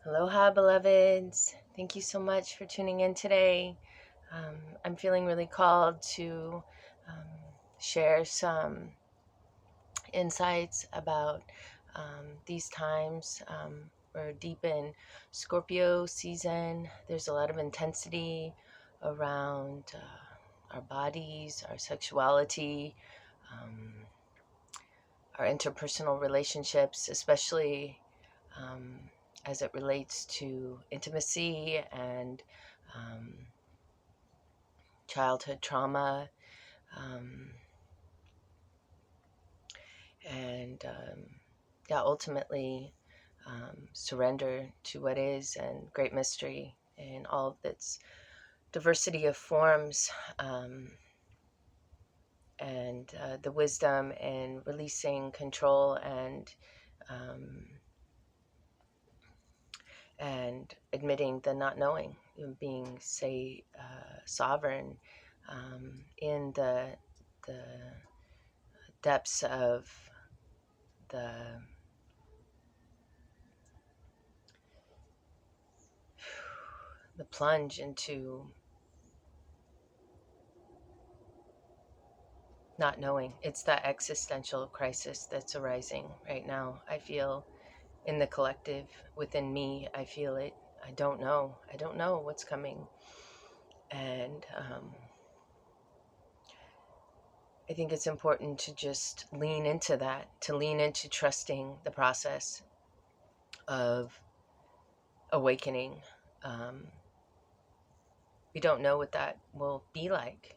Aloha, beloveds. Thank you so much for tuning in today. I'm feeling really called to um, share some insights about these times. We're deep in Scorpio season. There's a lot of intensity around our bodies, our sexuality, um, our interpersonal relationships, especially um, as it relates to intimacy and um, childhood trauma, um, and yeah, ultimately surrender to what is and great mystery in all of its diversity of forms, and the wisdom in releasing control um, and admitting the not knowing, being, say, sovereign in the depths of the plunge into not knowing. It's that existential crisis that's arising right now. I feel in the collective, within me, I feel it. I don't know. I don't know what's coming. And I think it's important to just lean into that, to lean into trusting the process of awakening. Um, we don't know what that will be like.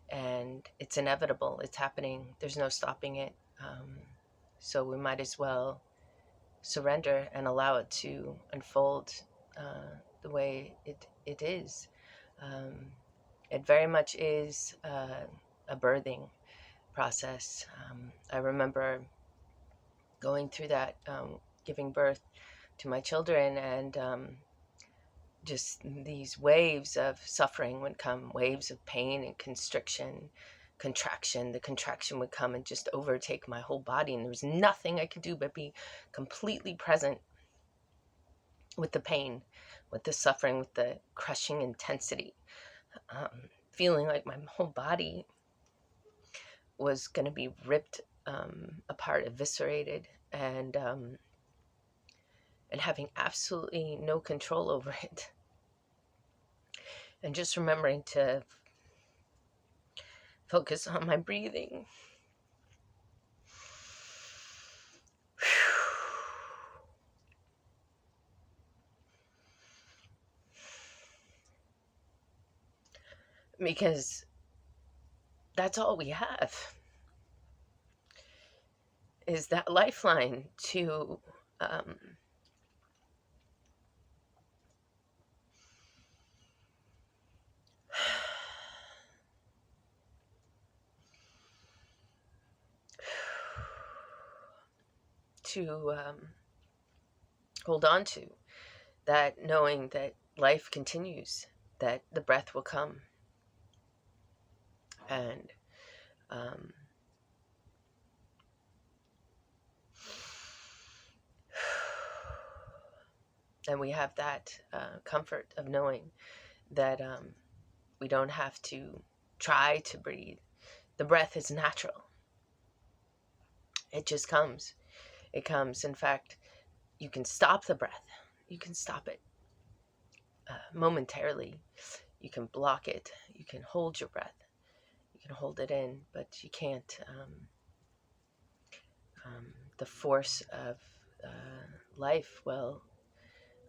And it's inevitable. It's happening. There's no stopping it. So we might as well surrender and allow it to unfold the way it is. Um, it very much is a birthing process. I remember going through that, giving birth to my children, and just these waves of suffering would come, waves of pain and constriction, contraction. The contraction would come and just overtake my whole body, and there was nothing I could do but be completely present with the pain, with the suffering, with the crushing intensity, feeling like my whole body was going to be ripped apart, eviscerated, and having absolutely no control over it. And just remembering to focus on my breathing. Because that's all we have, is that lifeline to hold on to, that knowing that life continues, that the breath will come, and um, and we have that comfort of knowing that we don't have to try to breathe. The breath is natural. It just comes. It comes. In fact, you can stop the breath. You can stop it momentarily. You can block it. You can hold your breath. You can hold it in, but you can't. The force of life will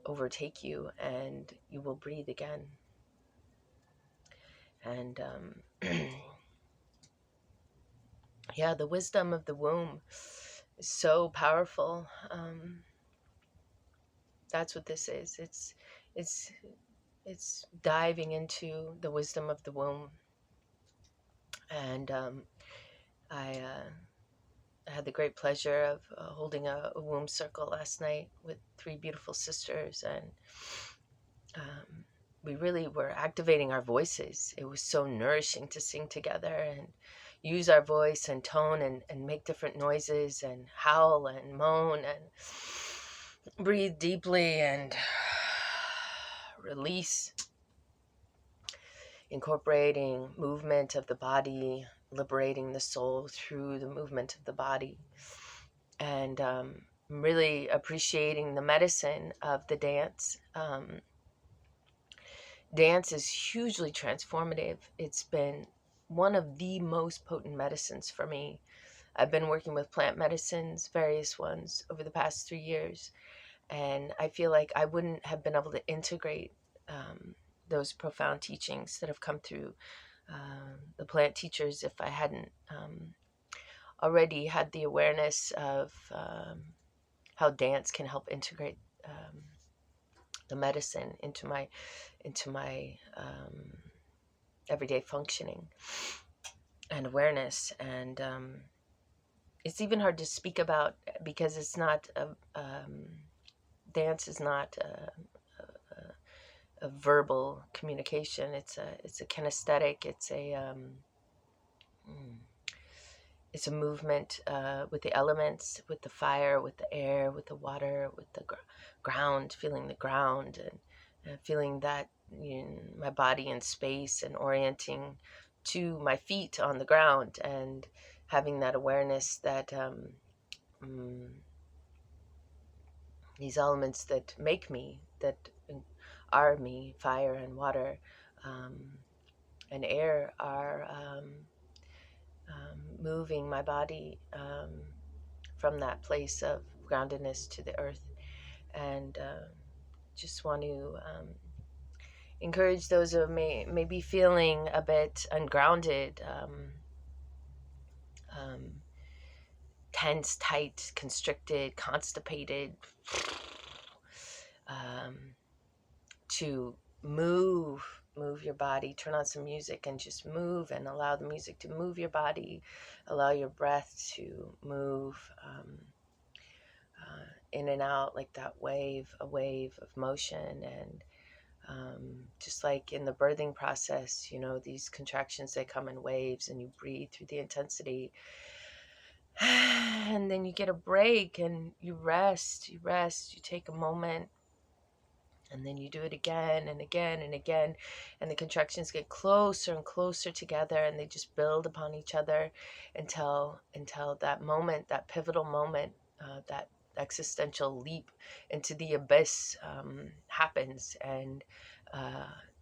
overtake you, and you will breathe again. And yeah, the wisdom of the womb is so powerful. That's what this is. It's diving into the wisdom of the womb. And I had the great pleasure of holding a womb circle last night with 3 beautiful sisters, and we really were activating our voices. It was so nourishing to sing together and use our voice and tone and make different noises and howl and moan, and Breathe deeply and release, incorporating movement of the body, liberating the soul through the movement of the body, and really appreciating the medicine of the dance. Dance is hugely transformative. It's been one of the most potent medicines for me. I've been working with plant medicines, various ones, over the past 3 years, and I feel like I wouldn't have been able to integrate those profound teachings that have come through the plant teachers if I hadn't already had the awareness of how dance can help integrate the medicine into my everyday functioning and awareness. And it's even hard to speak about because it's not dance is not a verbal communication. It's a kinesthetic. It's a movement with the elements, with the fire, with the air, with the water, with the ground, feeling the ground, and feeling that my body in space, and orienting to my feet on the ground, and having that awareness that these elements that make me, that are me, fire and water and air, are moving my body from that place of groundedness to the earth. And just want to encourage those who may be feeling a bit ungrounded, tense, tight, constricted, constipated, to move your body, turn on some music and just move, and allow the music to move your body, allow your breath to move in and out like that wave, a wave of motion. And just like in the birthing process, these contractions, they come in waves, and you breathe through the intensity, and then you get a break and you rest, you take a moment, and then you do it again and again and again, and the contractions get closer and closer together, and they just build upon each other until that moment, that pivotal moment, that existential leap into the abyss happens. And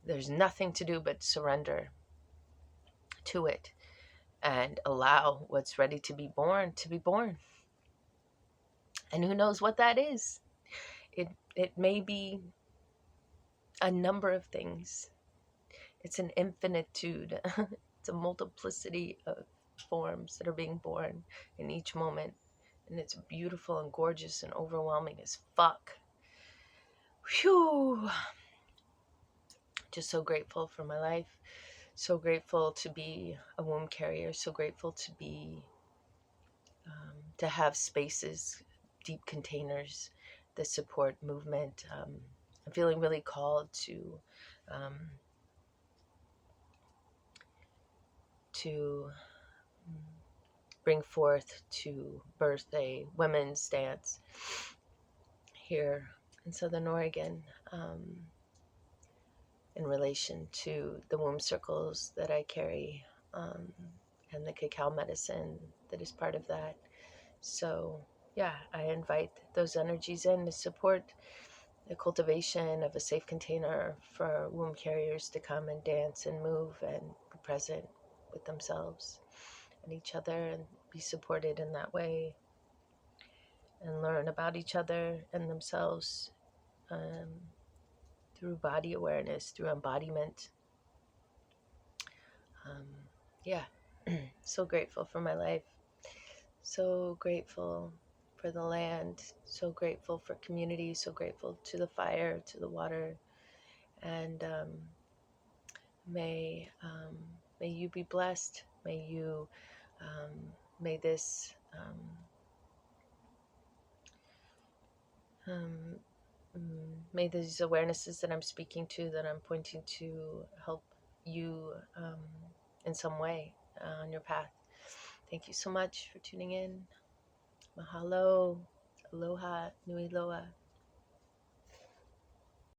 there's nothing to do but surrender to it and allow what's ready to be born to be born. And who knows what that is? It may be a number of things. It's an infinitude. It's a multiplicity of forms that are being born in each moment. And it's beautiful and gorgeous and overwhelming as fuck. Whew. Just so grateful for my life. So grateful to be a womb carrier. So grateful to have spaces, deep containers that support movement. I'm feeling really called to bring forth, to birth a women's dance here in Southern Oregon, in relation to the womb circles that I carry, and the cacao medicine that is part of that. So yeah, I invite those energies in to support the cultivation of a safe container for womb carriers to come and dance and move and be present with themselves and each other, and be supported in that way, and learn about each other and themselves through body awareness, through embodiment. Yeah, so grateful for my life. So grateful for the land. So grateful for community. So grateful to the fire, to the water. And may you be blessed. May this may these awarenesses that I'm speaking to, that I'm pointing to, help you in some way on your path. Thank you so much for tuning in. Mahalo. Aloha. Nui loa.